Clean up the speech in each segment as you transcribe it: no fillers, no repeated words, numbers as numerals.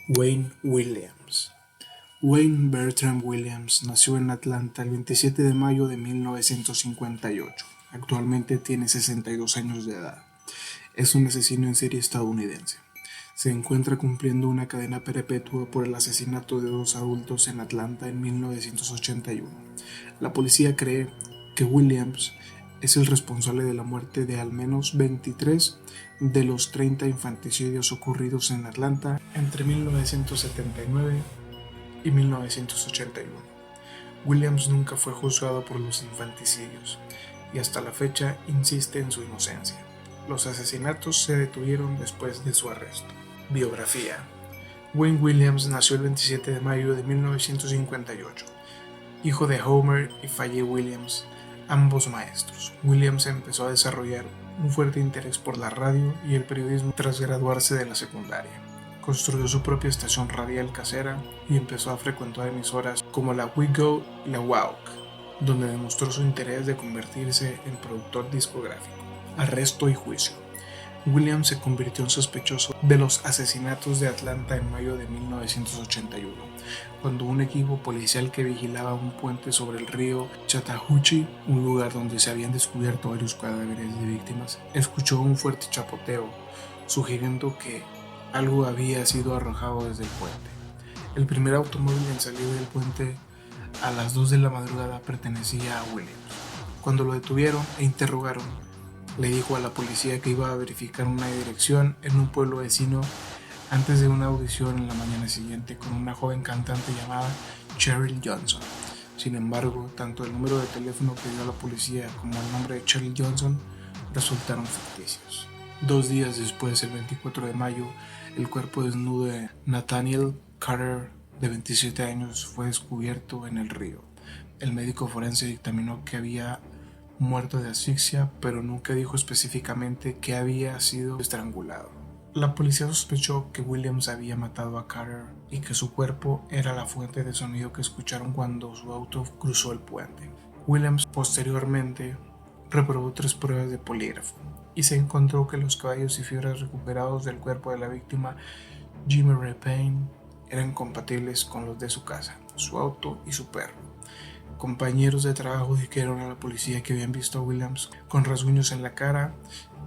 Wayne Williams. Wayne Bertram Williams nació en Atlanta el 27 de mayo de 1958. Actualmente tiene 62 años de edad. Es un asesino en serie estadounidense. Se encuentra cumpliendo una cadena perpetua por el asesinato de dos adultos en Atlanta en 1981. La policía cree que Williams es el responsable de la muerte de al menos 23 de los 30 infanticidios ocurridos en Atlanta entre 1979 y 1981. Williams nunca fue juzgado por los infanticidios y hasta la fecha insiste en su inocencia. Los asesinatos se detuvieron después de su arresto. Biografía. Wayne Williams nació el 27 de mayo de 1958, hijo de Homer y Faye Williams, ambos maestros. Williams empezó a desarrollar un fuerte interés por la radio y el periodismo tras graduarse de la secundaria. Construyó su propia estación radial casera y empezó a frecuentar emisoras como la WeGo y la WOWC, donde demostró su interés de convertirse en productor discográfico. Arresto y juicio. Williams se convirtió en sospechoso de los asesinatos de Atlanta en mayo de 1981, cuando un equipo policial que vigilaba un puente sobre el río Chattahoochee, un lugar donde se habían descubierto varios cadáveres de víctimas, escuchó un fuerte chapoteo, sugiriendo que algo había sido arrojado desde el puente. El primer automóvil en salir del puente a las 2 de la madrugada pertenecía a Williams. Cuando lo detuvieron e interrogaron, le dijo a la policía que iba a verificar una dirección en un pueblo vecino antes de una audición en la mañana siguiente con una joven cantante llamada Cheryl Johnson. Sin embargo, tanto el número de teléfono que dio a la policía como el nombre de Cheryl Johnson resultaron ficticios. 2 días después, el 24 de mayo, el cuerpo desnudo de Nathaniel Carter, de 27 años, fue descubierto en el río. El médico forense dictaminó que había muerto de asfixia, pero nunca dijo específicamente que había sido estrangulado. La policía sospechó que Williams había matado a Carter y que su cuerpo era la fuente de sonido que escucharon cuando su auto cruzó el puente. Williams posteriormente reprobó 3 pruebas de polígrafo y se encontró que los caballos y fibras recuperados del cuerpo de la víctima, Jimmy Ray Payne, eran compatibles con los de su casa, su auto y su perro. Compañeros de trabajo dijeron a la policía que habían visto a Williams con rasguños en la cara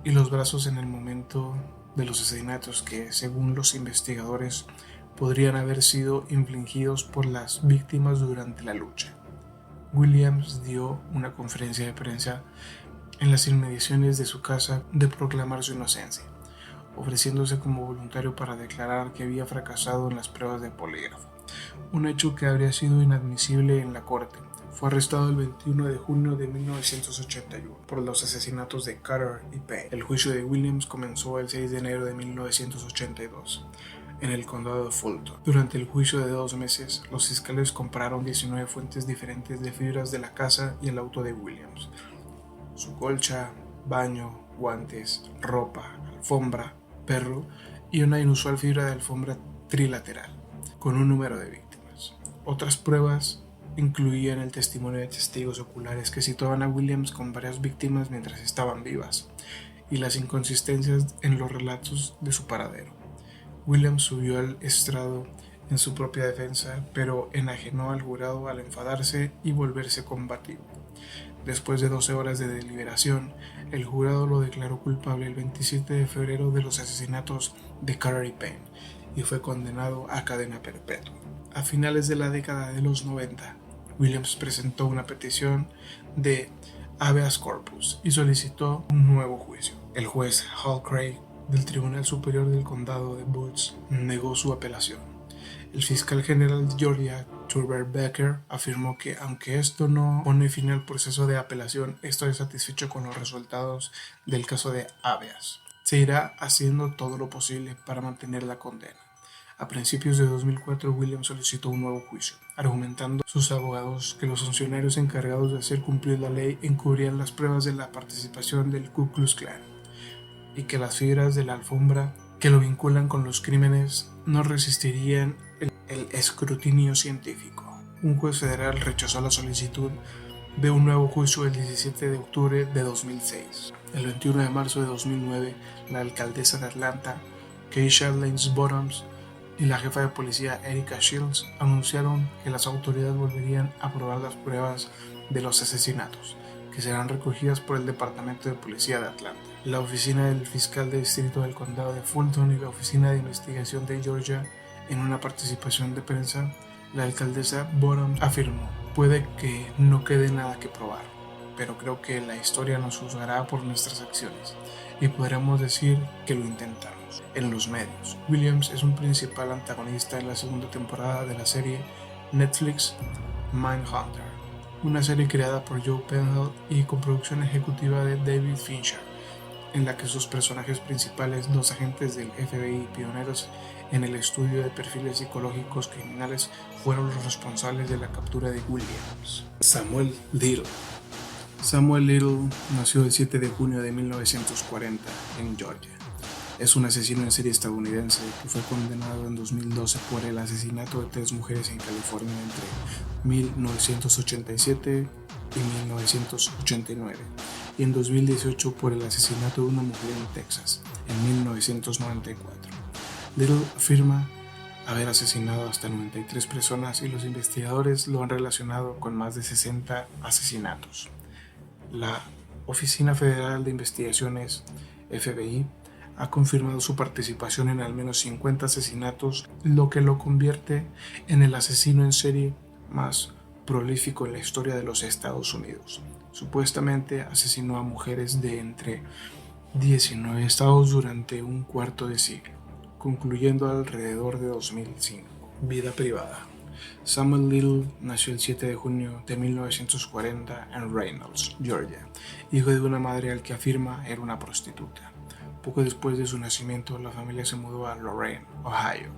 y los brazos en el momento de los asesinatos que, según los investigadores, podrían haber sido infligidos por las víctimas durante la lucha. Williams dio una conferencia de prensa en las inmediaciones de su casa de proclamar su inocencia, ofreciéndose como voluntario para declarar que había fracasado en las pruebas de polígrafo, un hecho que habría sido inadmisible en la corte. Fue arrestado el 21 de junio de 1981 por los asesinatos de Carter y Payne. El juicio de Williams comenzó el 6 de enero de 1982 en el condado de Fulton. Durante el juicio de 2 meses, los fiscales compararon 19 fuentes diferentes de fibras de la casa y el auto de Williams: su colcha, baño, guantes, ropa, alfombra, perro y una inusual fibra de alfombra trilateral, con un número de víctimas. Otras pruebas incluían el testimonio de testigos oculares que situaban a Williams con varias víctimas mientras estaban vivas, y las inconsistencias en los relatos de su paradero. Williams subió al estrado en su propia defensa, pero enajenó al jurado al enfadarse y volverse combativo. Después de 12 horas de deliberación, el jurado lo declaró culpable el 27 de febrero de los asesinatos de Carter y Payne y fue condenado a cadena perpetua. A finales de la década de los 90, Williams presentó una petición de habeas corpus y solicitó un nuevo juicio. El juez Hal Craig del Tribunal Superior del Condado de Bucks negó su apelación. El fiscal general de Georgia, Turbert Becker, afirmó que aunque esto no pone fin al proceso de apelación, estoy satisfecho con los resultados del caso de habeas. Se irá haciendo todo lo posible para mantener la condena. A principios de 2004, Williams solicitó un nuevo juicio, argumentando sus abogados que los funcionarios encargados de hacer cumplir la ley encubrían las pruebas de la participación del Ku Klux Klan y que las fibras de la alfombra que lo vinculan con los crímenes no resistirían el escrutinio científico. Un juez federal rechazó la solicitud de un nuevo juicio el 17 de octubre de 2006. El 21 de marzo de 2009, la alcaldesa de Atlanta, Keisha Lance Bottoms, y la jefa de policía Erika Shields anunciaron que las autoridades volverían a probar las pruebas de los asesinatos, que serán recogidas por el Departamento de Policía de Atlanta, la oficina del fiscal de distrito del condado de Fulton y la oficina de investigación de Georgia. En una participación de prensa, la alcaldesa Bonham afirmó: puede que no quede nada que probar, pero creo que la historia nos juzgará por nuestras acciones y podremos decir que lo intentamos. En los medios, Williams es un principal antagonista en la segunda temporada de la serie Netflix Mindhunter, una serie creada por Joe Penhall y con producción ejecutiva de David Fincher, en la que sus personajes principales, dos agentes del FBI pioneros en el estudio de perfiles psicológicos criminales, fueron los responsables de la captura de Williams. Samuel Little. Samuel Little nació el 7 de junio de 1940 en Georgia. Es un asesino en serie estadounidense que fue condenado en 2012 por el asesinato de 3 mujeres en California entre 1987 y 1989, y en 2018 por el asesinato de una mujer en Texas en 1994. Little afirma haber asesinado hasta 93 personas y los investigadores lo han relacionado con más de 60 asesinatos. La Oficina Federal de Investigaciones, FBI, ha confirmado su participación en al menos 50 asesinatos, lo que lo convierte en el asesino en serie más prolífico en la historia de los Estados Unidos. Supuestamente asesinó a mujeres de entre 19 estados durante un cuarto de siglo, concluyendo alrededor de 2005. Vida privada. Samuel Little nació el 7 de junio de 1940 en Reynolds, Georgia, hijo de una madre al que afirma era una prostituta. Poco después de su nacimiento, la familia se mudó a Lorain, Ohio,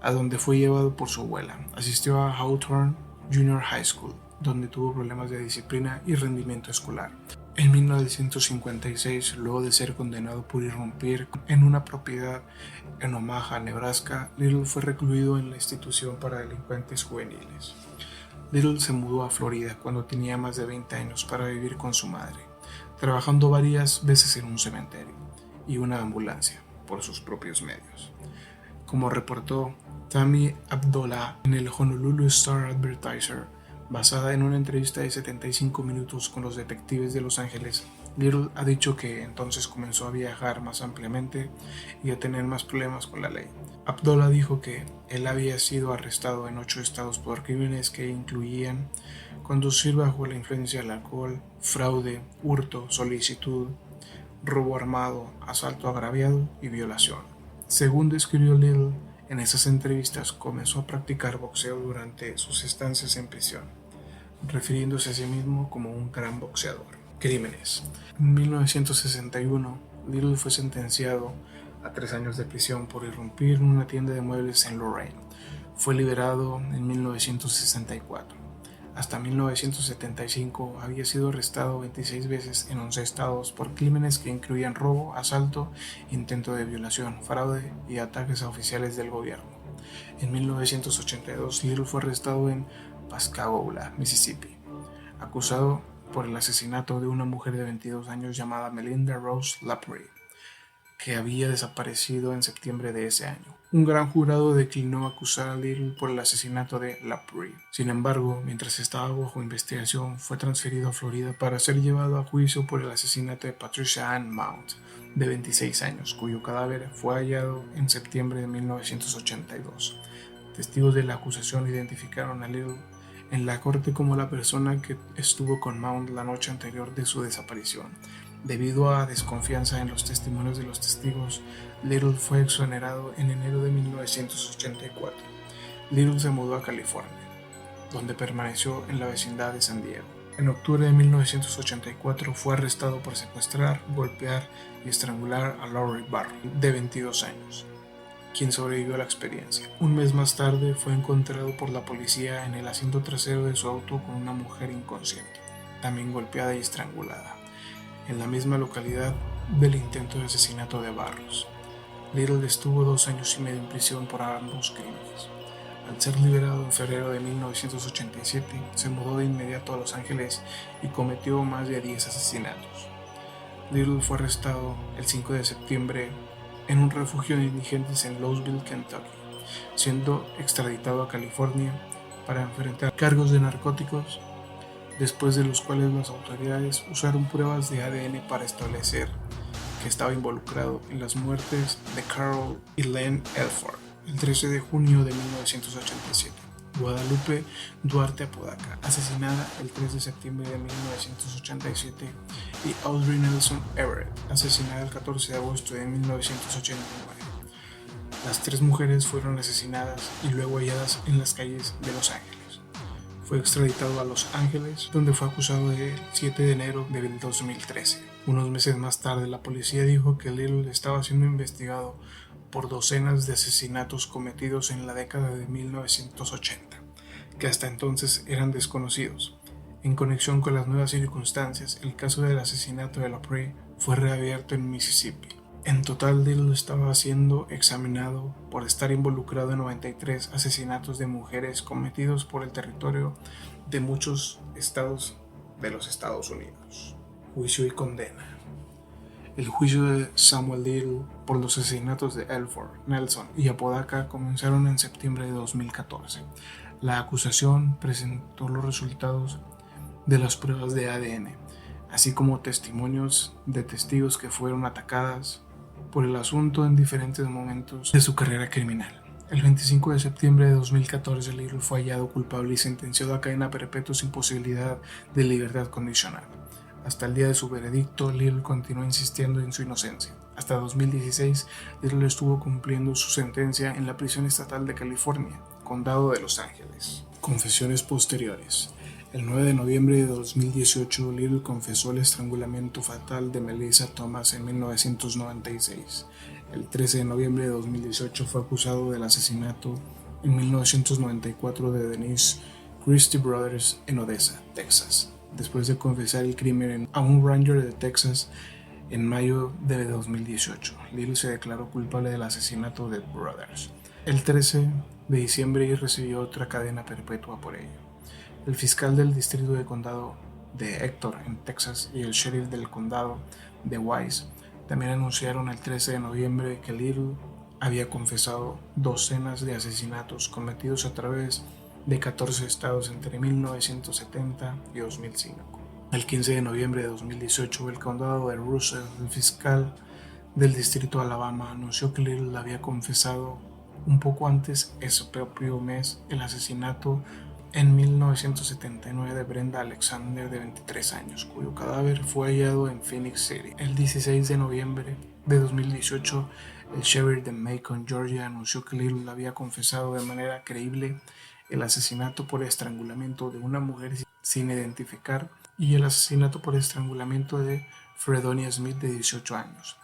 a donde fue llevado por su abuela. Asistió a Hawthorne Junior High School, donde tuvo problemas de disciplina y rendimiento escolar. En 1956, luego de ser condenado por irrumpir en una propiedad en Omaha, Nebraska, Little fue recluido en la institución para delincuentes juveniles. Little se mudó a Florida cuando tenía más de 20 años para vivir con su madre, trabajando varias veces en un cementerio y una ambulancia por sus propios medios. Como reportó Tammy Abdullah en el Honolulu Star Advertiser, basada en una entrevista de 75 minutos con los detectives de Los Ángeles, Little ha dicho que entonces comenzó a viajar más ampliamente y a tener más problemas con la ley. Abdullah dijo que él había sido arrestado en 8 estados por crímenes que incluían conducir bajo la influencia del alcohol, fraude, hurto, solicitud, robo armado, asalto agraviado y violación. Según describió Little, en esas entrevistas comenzó a practicar boxeo durante sus estancias en prisión, refiriéndose a sí mismo como un gran boxeador. Crímenes. En 1961, Little fue sentenciado a 3 años de prisión por irrumpir en una tienda de muebles en Lorain. Fue liberado en 1964. Hasta 1975 había sido arrestado 26 veces en 11 estados por crímenes que incluían robo, asalto, intento de violación, fraude y ataques a oficiales del gobierno. En 1982, Little fue arrestado en Pascagoula, Mississippi, acusado por el asesinato de una mujer de 22 años llamada Melinda Rose Lapre, que había desaparecido en septiembre de ese año. Un gran jurado declinó acusar a Little por el asesinato de Lapre. Sin embargo, mientras estaba bajo investigación, fue transferido a Florida para ser llevado a juicio por el asesinato de Patricia Ann Mount, de 26 años, cuyo cadáver fue hallado en septiembre de 1982. Testigos de la acusación identificaron a Little en la corte como la persona que estuvo con Mount la noche anterior de su desaparición. Debido a desconfianza en los testimonios de los testigos, Little fue exonerado en enero de 1984. Little se mudó a California, donde permaneció en la vecindad de San Diego. En octubre de 1984 fue arrestado por secuestrar, golpear y estrangular a Laurie Barry, de 22 años, quien sobrevivió a la experiencia. Un mes más tarde fue encontrado por la policía en el asiento trasero de su auto con una mujer inconsciente, también golpeada y estrangulada, en la misma localidad del intento de asesinato de Barros. Little estuvo 2 años y medio en prisión por ambos crímenes. Al ser liberado en febrero de 1987, se mudó de inmediato a Los Ángeles y cometió más de 10 asesinatos. Little fue arrestado el 5 de septiembre en un refugio de indigentes en Louisville, Kentucky, siendo extraditado a California para enfrentar cargos de narcóticos, después de los cuales las autoridades usaron pruebas de ADN para establecer que estaba involucrado en las muertes de Carol y Len Elford el 13 de junio de 1987. Guadalupe Duarte Apodaca, asesinada el 3 de septiembre de 1987, y Audrey Nelson Everett, asesinada el 14 de agosto de 1989. Las tres mujeres fueron asesinadas y luego halladas en las calles de Los Ángeles. Fue extraditado a Los Ángeles, donde fue acusado el 7 de enero de 2013. Unos meses más tarde, la policía dijo que Little estaba siendo investigado por docenas de asesinatos cometidos en la década de 1980, que hasta entonces eran desconocidos. En conexión con las nuevas circunstancias, el caso del asesinato de LaPree fue reabierto en Mississippi. En total, Little estaba siendo examinado por estar involucrado en 93 asesinatos de mujeres cometidos por el territorio de muchos estados de los Estados Unidos. Juicio y condena. El juicio de Samuel Little por los asesinatos de Elford, Nelson y Apodaca comenzaron en septiembre de 2014. La acusación presentó los resultados de las pruebas de ADN, así como testimonios de testigos que fueron atacadas por el asunto en diferentes momentos de su carrera criminal. El 25 de septiembre de 2014, Little fue hallado culpable y sentenciado a cadena perpetua sin posibilidad de libertad condicional. Hasta el día de su veredicto, Little continuó insistiendo en su inocencia. Hasta 2016, Little estuvo cumpliendo su sentencia en la prisión estatal de California, condado de Los Ángeles. Confesiones posteriores. El 9 de noviembre de 2018, Little confesó el estrangulamiento fatal de Melissa Thomas en 1996. El 13 de noviembre de 2018 fue acusado del asesinato en 1994 de Denise Christie Brothers en Odessa, Texas, después de confesar el crimen a un ranger de Texas en mayo de 2018. Little se declaró culpable del asesinato de Brothers el 13 de diciembre y recibió otra cadena perpetua por ello. El fiscal del distrito de condado de Hector en Texas y el sheriff del condado de Wise también anunciaron el 13 de noviembre que Little había confesado docenas de asesinatos cometidos a través de 14 estados entre 1970 y 2005. El 15 de noviembre de 2018, el condado de Russell, el fiscal del distrito de Alabama, anunció que Little había confesado un poco antes ese propio mes el asesinato en 1979 de Brenda Alexander, de 23 años, cuyo cadáver fue hallado en Phoenix City. El 16 de noviembre de 2018, el sheriff de Macon, Georgia, anunció que Little había confesado de manera creíble el asesinato por estrangulamiento de una mujer sin identificar y el asesinato por estrangulamiento de Fredonia Smith, de 18 años.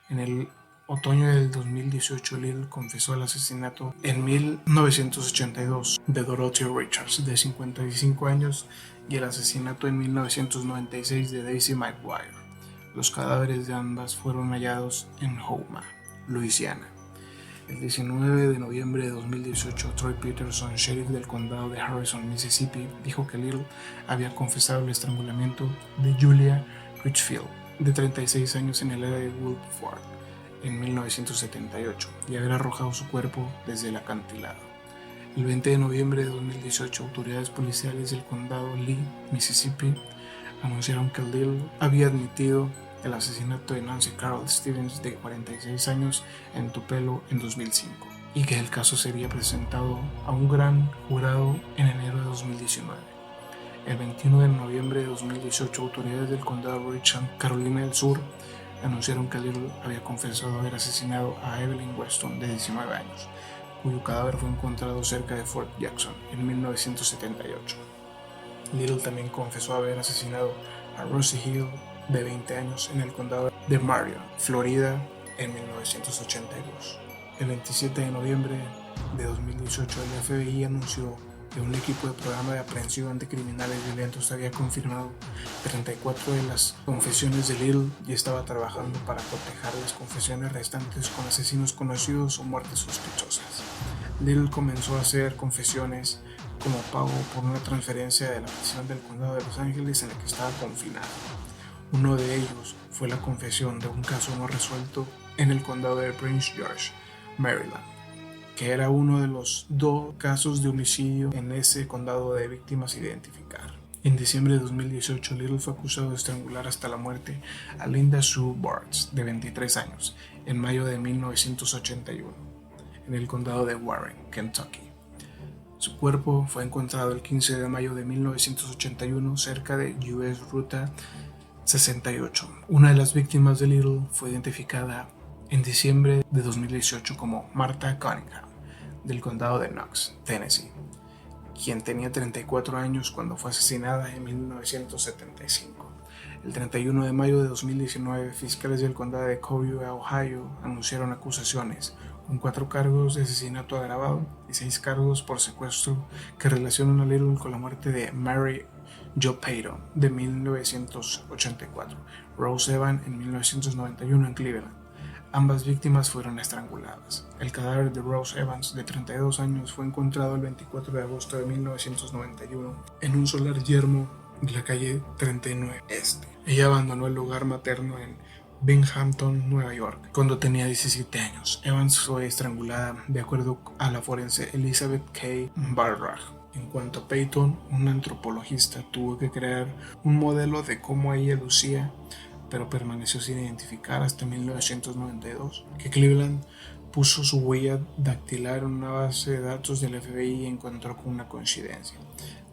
En el otoño del 2018, Little confesó el asesinato en 1982 de Dorothy Richards, de 55 años, y el asesinato en 1996 de Daisy McGuire. Los cadáveres de ambas fueron hallados en Houma, Luisiana. El 19 de noviembre de 2018, Troy Peterson, sheriff del condado de Harrison, Mississippi, dijo que Little había confesado el estrangulamiento de Julia Richfield, de 36 años, en el área de Woodford en 1978, y haber arrojado su cuerpo desde el acantilado. El 20 de noviembre de 2018, autoridades policiales del condado Lee, Mississippi, anunciaron que Little había admitido el asesinato de Nancy Carol Stevens, de 46 años, en Tupelo en 2005, y que el caso sería presentado a un gran jurado en enero de 2019. El 21 de noviembre de 2018, autoridades del condado de Richland, Carolina del Sur, anunciaron que Little había confesado haber asesinado a Evelyn Weston, de 19 años, cuyo cadáver fue encontrado cerca de Fort Jackson en 1978. Little también confesó haber asesinado a Rosie Hill, de 20 años, en el condado de Marion, Florida, en 1982. El 27 de noviembre de 2018, el FBI anunció que un equipo de programa de aprehensión de criminales violentos había confirmado 34 de las confesiones de Little y estaba trabajando para cotejar las confesiones restantes con asesinos conocidos o muertes sospechosas. Little comenzó a hacer confesiones como pago por una transferencia de la prisión del condado de Los Ángeles en la que estaba confinado. Uno de ellos fue la confesión de un caso no resuelto en el condado de Prince George, Maryland, que era uno de los 2 casos de homicidio en ese condado de víctimas a identificar. En diciembre de 2018, Little fue acusado de estrangular hasta la muerte a Linda Sue Bartz, de 23 años, en mayo de 1981, en el condado de Warren, Kentucky. Su cuerpo fue encontrado el 15 de mayo de 1981 cerca de US Ruta 68. Una de las víctimas de Little fue identificada en diciembre de 2018 como Martha Cunningham, del condado de Knox, Tennessee, quien tenía 34 años cuando fue asesinada en 1975. El 31 de mayo de 2019, fiscales del condado de Covina, Ohio, anunciaron acusaciones con 4 cargos de asesinato agravado y 6 cargos por secuestro que relacionan a Little con la muerte de Mary Jo Payton de 1984, Rose Evans en 1991 en Cleveland. Ambas víctimas fueron estranguladas. El cadáver de Rose Evans, de 32 años, fue encontrado el 24 de agosto de 1991 en un solar yermo de la calle 39 Este. Ella abandonó el hogar materno en Binghamton, Nueva York, cuando tenía 17 años. Evans fue estrangulada de acuerdo a la forense Elizabeth K. Barragh. En cuanto a Payton, un antropologista tuvo que crear un modelo de cómo ella lucía, pero permaneció sin identificar hasta 1992, que Cleveland puso su huella dactilar en una base de datos del FBI y encontró con una coincidencia.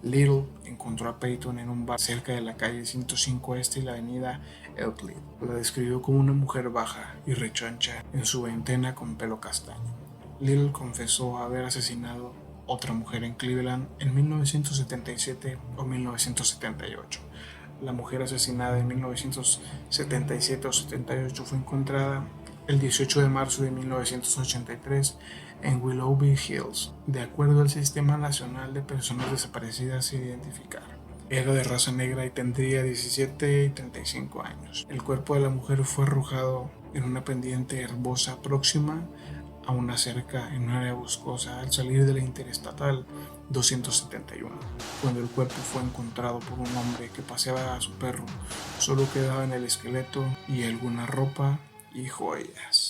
Little encontró a Payton en un bar cerca de la calle 105 Este y la avenida Euclid. La describió como una mujer baja y rechoncha en su veintena con pelo castaño. Little confesó haber asesinado otra mujer en Cleveland en 1977 o 1978. La mujer asesinada en 1977 o 78 fue encontrada el 18 de marzo de 1983 en Willoughby Hills, de acuerdo al Sistema Nacional de Personas Desaparecidas sin Identificar. Era de raza negra y tendría 17 y 35 años. El cuerpo de la mujer fue arrojado en una pendiente herbosa próxima a una cerca en un área boscosa al salir de la Interestatal 271. Cuando el cuerpo fue encontrado por un hombre que paseaba a su perro, solo quedaban el esqueleto y alguna ropa y joyas.